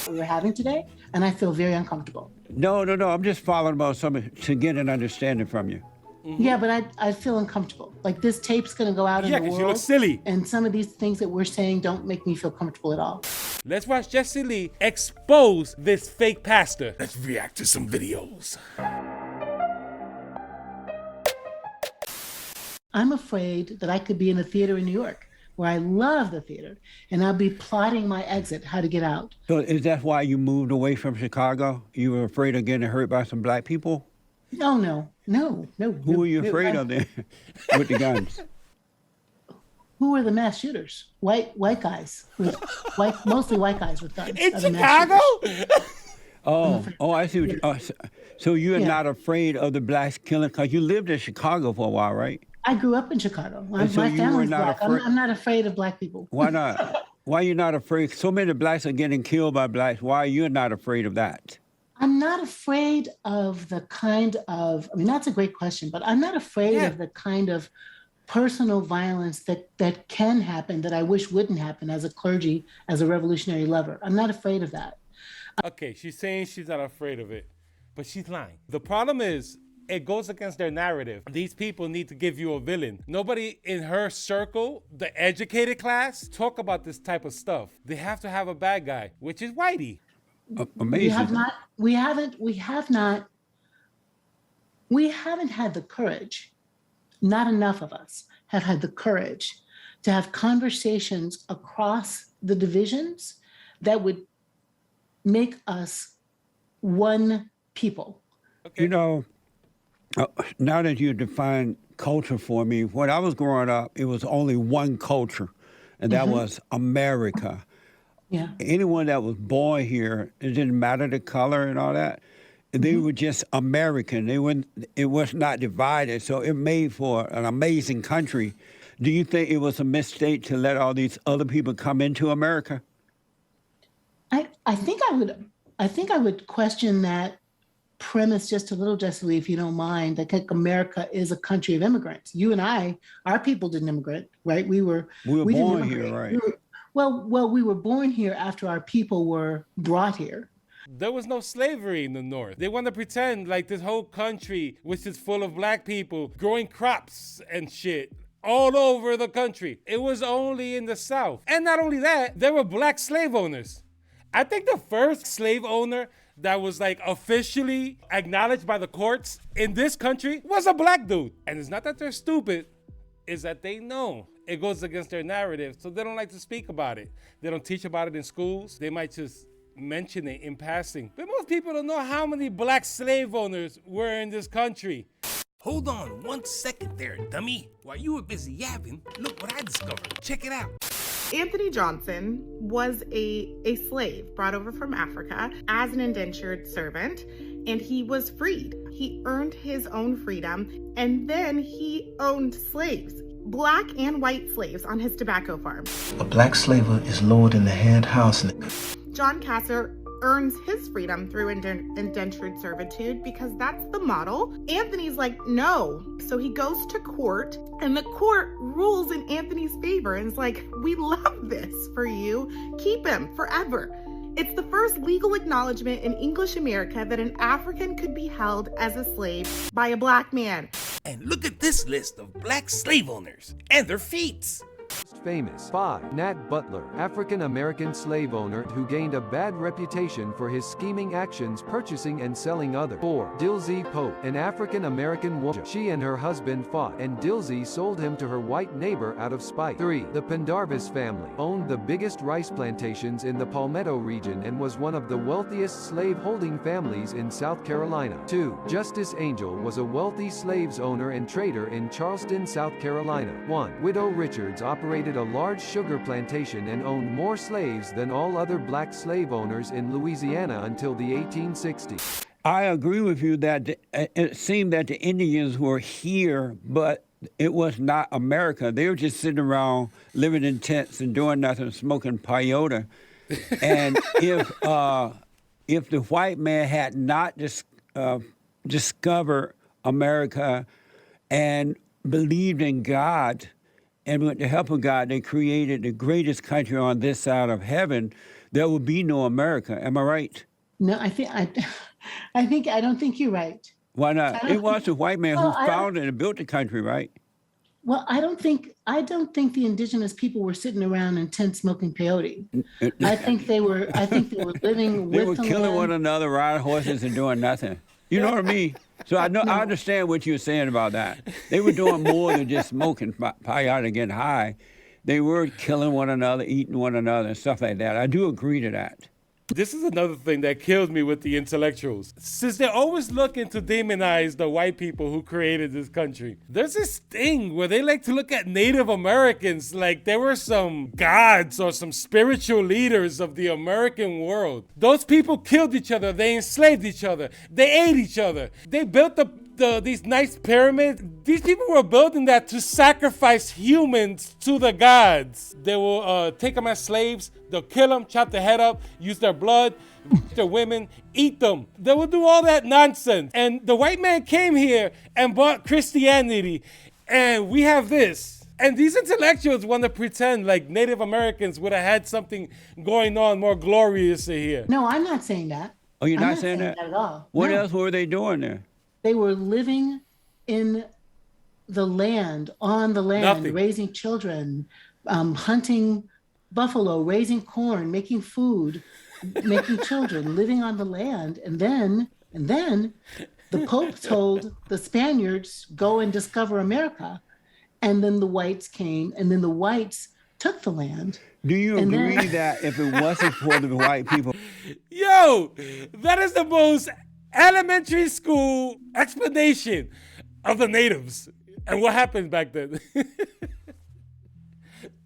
we were having today, and I feel very uncomfortable. No. I'm just following about something to get an understanding from you. Yeah, but I feel uncomfortable. Like this tape's gonna go out in Yeah, the 'cause world. you look silly. And some of these things that we're saying don't make me feel comfortable at all. Let's watch Jesse Lee expose this fake pastor. Let's react to some videos. I'm afraid that I could be in a theater in New York where I love the theater, and I'll be plotting my exit, how to get out. So is that why you moved away from Chicago? You were afraid of getting hurt by some black people? No. Who were you afraid of then with the guns? Who were the mass shooters? White guys, mostly white guys with guns. In are the mass Chicago? shooters. I see what you. So you're Yeah. not afraid of the blacks killing? Because you lived in Chicago for a while, right? I grew up in Chicago. And so My you were family's not black. afraid- I'm not afraid of black people. Why not? Why are you not afraid? So many blacks are getting killed by blacks. Why are you not afraid of that? I'm not afraid of the kind of, I mean, that's a great question, but I'm not afraid of the kind of personal violence that can happen that I wish wouldn't happen as a clergy, as a revolutionary lover. I'm not afraid of that. Okay, she's saying she's not afraid of it, but she's lying. The problem is, it goes against their narrative. These people need to give you a villain. Nobody in her circle, the educated class, talk about this type of stuff. They have to have a bad guy, which is Whitey. Amazing. We haven't had the courage, not enough of us have had the courage to have conversations across the divisions that would make us one people. Okay. You know, now that you define culture for me, when I was growing up, it was only one culture, and that was America. Yeah. Anyone that was born here, it didn't matter the color and all that. They were just American. It was not divided, so it made for an amazing country. Do you think it was a mistake to let all these other people come into America? I think I would question that premise just a little, Jesse Lee, if you don't mind. I think America is a country of immigrants. You and I, our people didn't immigrate, right? We were didn't born immigrate. here, right? We were born here after our people were brought here. There was no slavery in the North. They want to pretend like this whole country, which is full of black people growing crops and shit all over the country. It was only in the South. And not only that, there were black slave owners. I think the first slave owner that was like officially acknowledged by the courts in this country was a black dude. And it's not that they're stupid, it's that they know it goes against their narrative, so they don't like to speak about it. They don't teach about it in schools. They might just mention it in passing. But most people don't know how many black slave owners were in this country. Hold on 1 second there, dummy. While you were busy yapping, look what I discovered. Check it out. Anthony Johnson was a slave brought over from Africa as an indentured servant, and he was freed. He earned his own freedom, and then he owned slaves, black and white slaves, on his tobacco farm. A black slaver is lowered in the head house. John Kasser earns his freedom through indentured servitude because that's the model. Anthony's like, no. So he goes to court, and the court rules in Anthony's favor and is like, we love this for you. Keep him forever. It's the first legal acknowledgement in English America that an African could be held as a slave by a black man. And look at this list of black slave owners and their feats. Famous. 5. Nat Butler, African-American slave owner who gained a bad reputation for his scheming actions purchasing and selling others. 4. Dilsey Pope, an African-American woman. She and her husband fought, and Dilsey sold him to her white neighbor out of spite. 3. The Pendarvis family owned the biggest rice plantations in the Palmetto region and was one of the wealthiest slave-holding families in South Carolina. 2. Justice Angel was a wealthy slaves owner and trader in Charleston, South Carolina. 1. Widow Richards operated a large sugar plantation and owned more slaves than all other black slave owners in Louisiana until the 1860s. I agree with you that it seemed that the Indians were here, but it was not America. They were just sitting around living in tents and doing nothing, smoking peyote. And if the white man had not discovered America and believed in God, and with the help of God, they created the greatest country on this side of heaven, there would be no America. Am I right? No, I don't think you're right. Why not? It was the white man Well, who founded and built the country, right? Well, I don't think the indigenous people were sitting around in tents smoking peyote. I think they were living They with were the killing land. one another, riding horses and doing nothing. You know what I mean? So I understand what you're saying about that. They were doing more than just smoking peyote and getting high. They were killing one another, eating one another, and stuff like that. I do agree to that. This is another thing that kills me with the intellectuals. Since they're always looking to demonize the white people who created this country, there's this thing where they like to look at Native Americans like they were some gods or some spiritual leaders of the American world. Those people killed each other. They enslaved each other. They ate each other. They built these nice pyramids. These people were building that to sacrifice humans to the gods. They will take them as slaves. They'll kill them, chop their head up, use their blood, their women, eat them. They will do all that nonsense. And the white man came here and brought Christianity, and we have this. And these intellectuals want to pretend like Native Americans would have had something going on more glorious here. No, I'm not saying that. Oh, you're I'm not saying that? at all. What No. else were they doing there? They were living in the land, on the land, Nothing. raising children, hunting buffalo, raising corn, making food, making children, living on the land. And then the Pope told the Spaniards, go and discover America. And then the whites came, and then the whites took the land. Do you And agree then- that if it wasn't for the white people, Yo, that is the most elementary school explanation of the natives and what happened back then.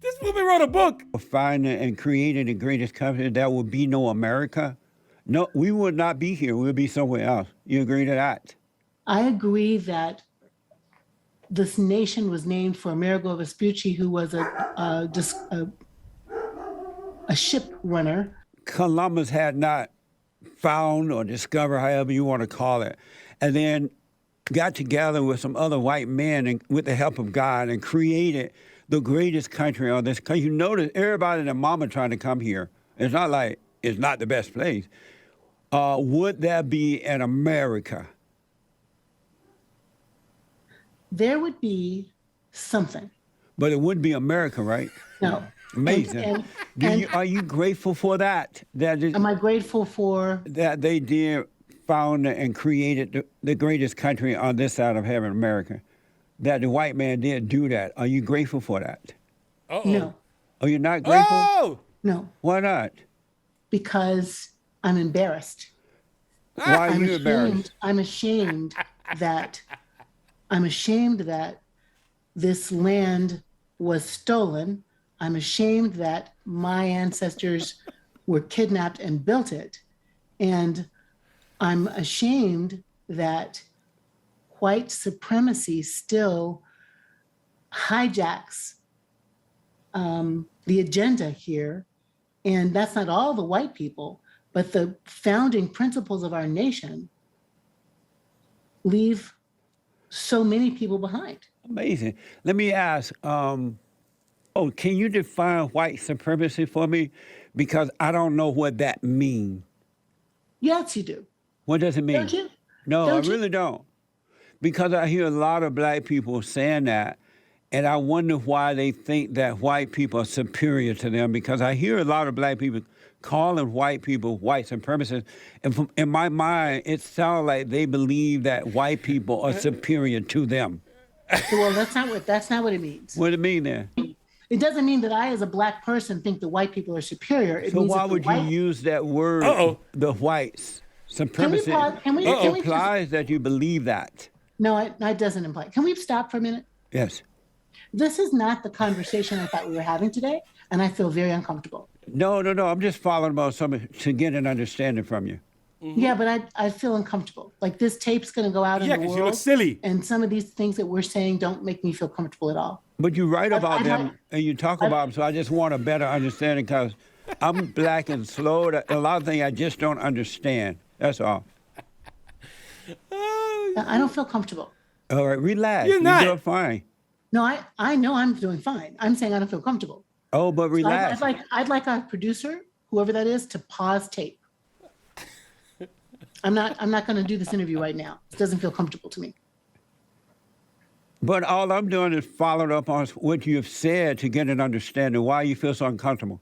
This woman wrote a book. finding and creating the greatest country, there would be no America? No, we would not be here. We would be somewhere else. You agree to that? I agree that this nation was named for Amerigo Vespucci, who was a ship runner. Columbus had not found or discovered, however you want to call it, and then got together with some other white men and with the help of God and created the greatest country on this country. You notice everybody and their mama trying to come here. It's not like it's not the best place. Would there be an America? There would be something. But it wouldn't be America, right? No. Amazing. Are you grateful for that? Am I grateful for? That they did found and created the greatest country on this side of heaven, America. That the white man did do that. Are you grateful for that? Uh-oh. No, Are you not grateful? Oh! no, Why not? because I'm embarrassed. Why are I'm you embarrassed? ashamed that this land was stolen. I'm ashamed that my ancestors were kidnapped and built it. And I'm ashamed that white supremacy still hijacks the agenda here. And that's not all the white people, but the founding principles of our nation leave so many people behind. Amazing. Let me ask, can you define white supremacy for me? Because I don't know what that means. Yes, you do. What does it mean? Don't you? No, Don't I you? really don't. Because I hear a lot of black people saying that, and I wonder why they think that white people are superior to them, because I hear a lot of black people calling white people white supremacists, and in my mind, it sounds like they believe that white people are superior to them. Well, that's not what it means. What do it mean then? It doesn't mean that I, as a black person, think the white people are superior. It So means why that the would you white- use that word, Uh-oh. the whites? Supremacy. pause? Can we it just- implies that you believe that. No, it doesn't imply. Can we stop for a minute? Yes. This is not the conversation I thought we were having today, and I feel very uncomfortable. No. I'm just following about something to get an understanding from you. Yeah, but I feel uncomfortable. Like this tape's going to go out in Yeah, the 'cause world. you look silly. And some of these things that we're saying don't make me feel comfortable at all. But you write about I'd them like- and you talk about them, so I just want a better understanding because I'm black and slow. A lot of things I just don't understand. That's all. I don't feel comfortable. All right, relax. You're not. doing fine. No, I know I'm doing fine. I'm saying I don't feel comfortable. Oh, but So relax. I'd like our producer whoever that is, to pause tape. I'm not going to do this interview right now. It doesn't feel comfortable to me. But all I'm doing is following up on what you have said to get an understanding why you feel so uncomfortable.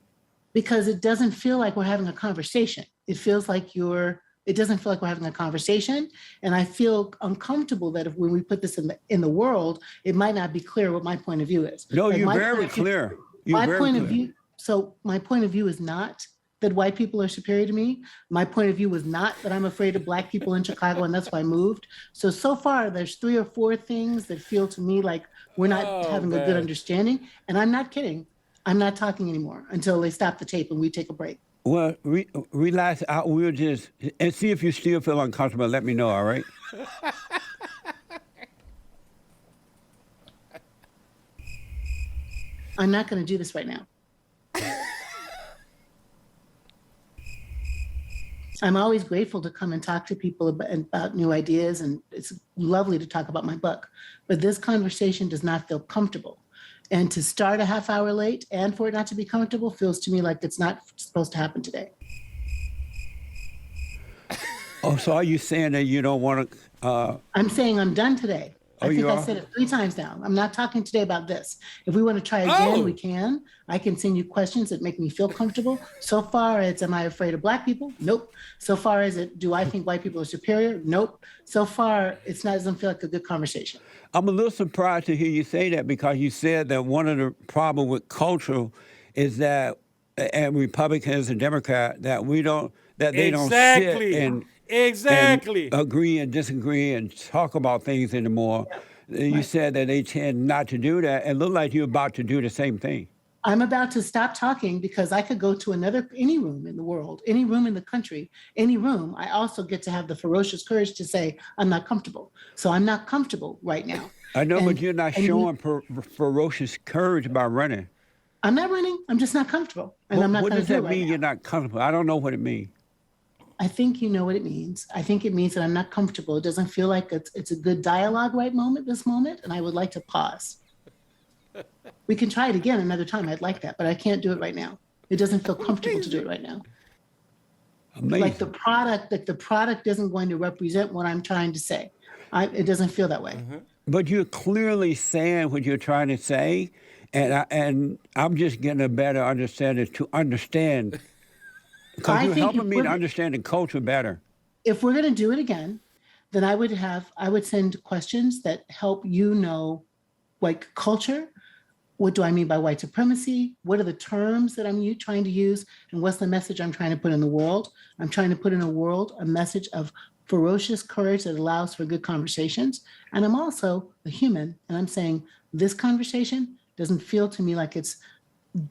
Because it doesn't feel like we're having a conversation. It feels like it doesn't feel like we're having a conversation. And I feel uncomfortable that when we put this in the world, it might not be clear what my point of view is. No, like you're very clear. My point of view is not that white people are superior to me. My point of view was not that I'm afraid of Black people in Chicago and that's why I moved. So far, there's 3 or 4 things that feel to me like we're not having a good understanding. And I'm not kidding. I'm not talking anymore until they stop the tape and we take a break. Well, relax. We'll just and see if you still feel uncomfortable. Let me know, all right? I'm not going to do this right now. I'm always grateful to come and talk to people about new ideas, and it's lovely to talk about my book. But this conversation does not feel comfortable. And to start a half hour late and for it not to be comfortable feels to me like it's not supposed to happen today. Oh, so are you saying that you don't want to? I'm saying I'm done today. Oh, I think you I are? said it 3 times now. I'm not talking today about this. If we want to try again, we can. I can send you questions that make me feel comfortable. So far as am I afraid of Black people? Nope. So far as do I think white people are superior? Nope. So far, doesn't feel like a good conversation. I'm a little surprised to hear you say that because you said that one of the problems with culture is that, and Republicans and Democrats, that they don't sit and agree and disagree and talk about things anymore. You said that they tend not to do that. It looked like you're about to do the same thing. I'm about to stop talking because I could go to any room in the world, any room in the country, any room. I also get to have the ferocious courage to say, I'm not comfortable. So I'm not comfortable right now. I know, but you're not showing ferocious courage by running. I'm not running. I'm just not comfortable. And I'm not What going does to do that it right mean now. you're not comfortable? I don't know what it means. I think you know what it means. I think it means that I'm not comfortable. It doesn't feel like it's a good dialogue this moment, and I would like to pause. We can try it again another time. I'd like that, but I can't do it right now. It doesn't feel comfortable to do it right now. Amazing. Like the product isn't going to represent what I'm trying to say. It doesn't feel that way. But you're clearly saying what you're trying to say, and I'm just getting a better understanding to understand. Because you're helping me to understand the culture better. If we're going to do it again, then I would send questions that help you know, like culture. What do I mean by white supremacy? What are the terms that I'm trying to use? And what's the message I'm trying to put in the world? I'm trying to put in a world a message of ferocious courage that allows for good conversations. And I'm also a human, and I'm saying this conversation doesn't feel to me like it's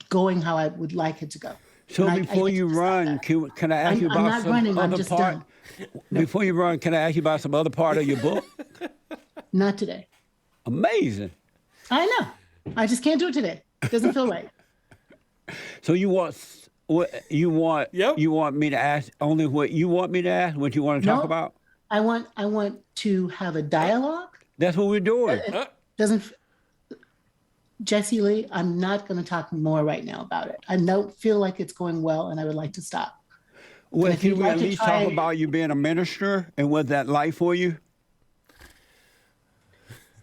going how I would like it to go. So before you run, can I ask you about some other part? Before you run, can I ask you about some other part of your book? Not today. Amazing. I know. I just can't do it today. It doesn't feel right. So you want me to ask only what you want me to ask, what you want to talk about? I want to have a dialogue. That's what we're doing. Jesse Lee, I'm not going to talk more right now about it. I don't feel like it's going well, and I would like to stop. Well, can we at least talk about you being a minister and what that like for you?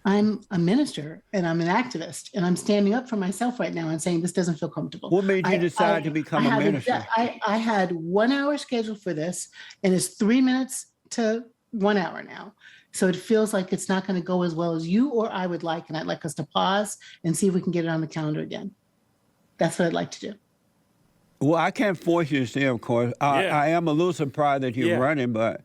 I'm a minister and I'm an activist, and I'm standing up for myself right now and saying this doesn't feel comfortable. What made you decide to become a minister? I had 1 hour scheduled for this, and it's 3 minutes to 1 hour now. So it feels like it's not going to go as well as you or I would like, and I'd like us to pause and see if we can get it on the calendar again. That's what I'd like to do. Well, I can't force you to stay, of course. I am a little surprised that you're running, but...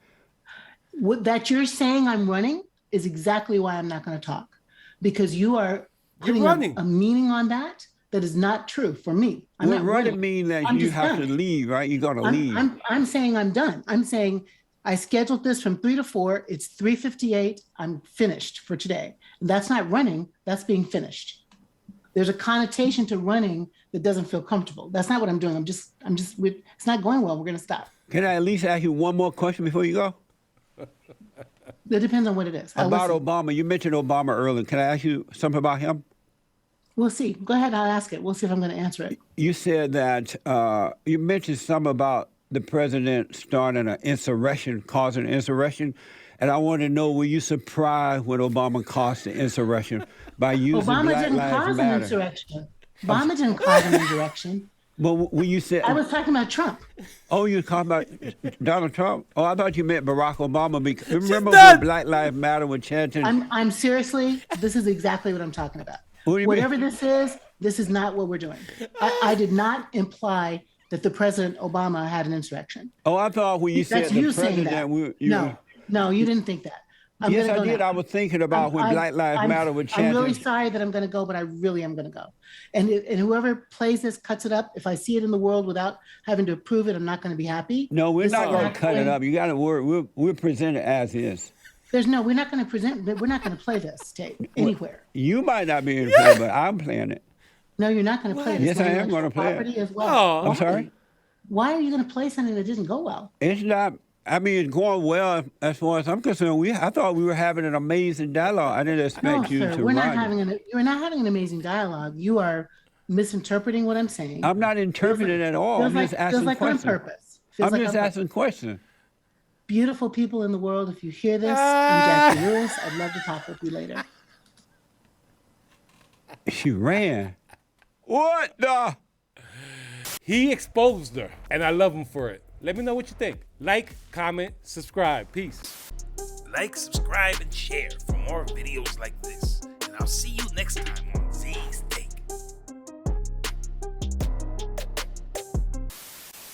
That you're saying I'm running is exactly why I'm not going to talk. Because you are putting a meaning on that is not true for me. I'm not running. Mean that you have to leave, right? You're going to leave. I'm saying I'm done. I'm saying I scheduled this from 3 to 4. It's 3:58. I'm finished for today. That's not running. That's being finished. There's a connotation to running that doesn't feel comfortable. That's not what I'm doing. It's not going well. We're going to stop. Can I at least ask you one more question before you go? It depends on what it is. About Obama. You mentioned Obama earlier. Can I ask you something about him? We'll see. Go ahead, I'll ask it. We'll see if I'm going to answer it. You said that you mentioned something about the president starting an insurrection, causing an insurrection. And I want to know, were you surprised when Obama caused the insurrection by using Obama Black didn't Lives cause an Matter? insurrection. Obama didn't cause an insurrection. Well, when you said, I was talking about Trump. oh, you were talking about Donald Trump? Oh, I thought you meant Barack Obama. Because, remember done. when Black Lives Matter was chanting? I'm seriously, this is exactly what I'm talking about. What do you Whatever mean? this is not what we're doing. I did not imply that the President Obama had an insurrection. Oh, I thought when you said That's the you saying president, that. No, you didn't think that. I'm yes, gonna I go did. now. I was thinking about when Black Lives Matter was chanting. I'm really sorry that I'm going to go, but I really am going to go. And whoever plays this, cuts it up. If I see it in the world without having to prove it, I'm not going to be happy. No, we're This not is going to cut it up. You got to worry. We're present it as is. We're not going to present. We're not going to play this tape anywhere. You might not be able to play it, but I'm playing it. No, you're not going to play it. Yes, I am gonna play it. Property as well. Oh. I'm sorry? Why are you going to play something that didn't go well? It's not. I mean, it's going well as far as I'm concerned. I thought we were having an amazing dialogue. I didn't expect you sir, to we're not run. you're not having an amazing dialogue. You are misinterpreting what I'm saying. I'm not interpreting at all. I'm just asking feels like on questions. purpose. Feels I'm like just on asking questions. Beautiful people in the world, if you hear this, I'm Jackie Lewis. I'd love to talk with you later. She ran. What the? He exposed her, and I love him for it. Let me know what you think. Like, comment, subscribe. Peace. Like, subscribe, and share for more videos like this. And I'll see you next time on Z's Take.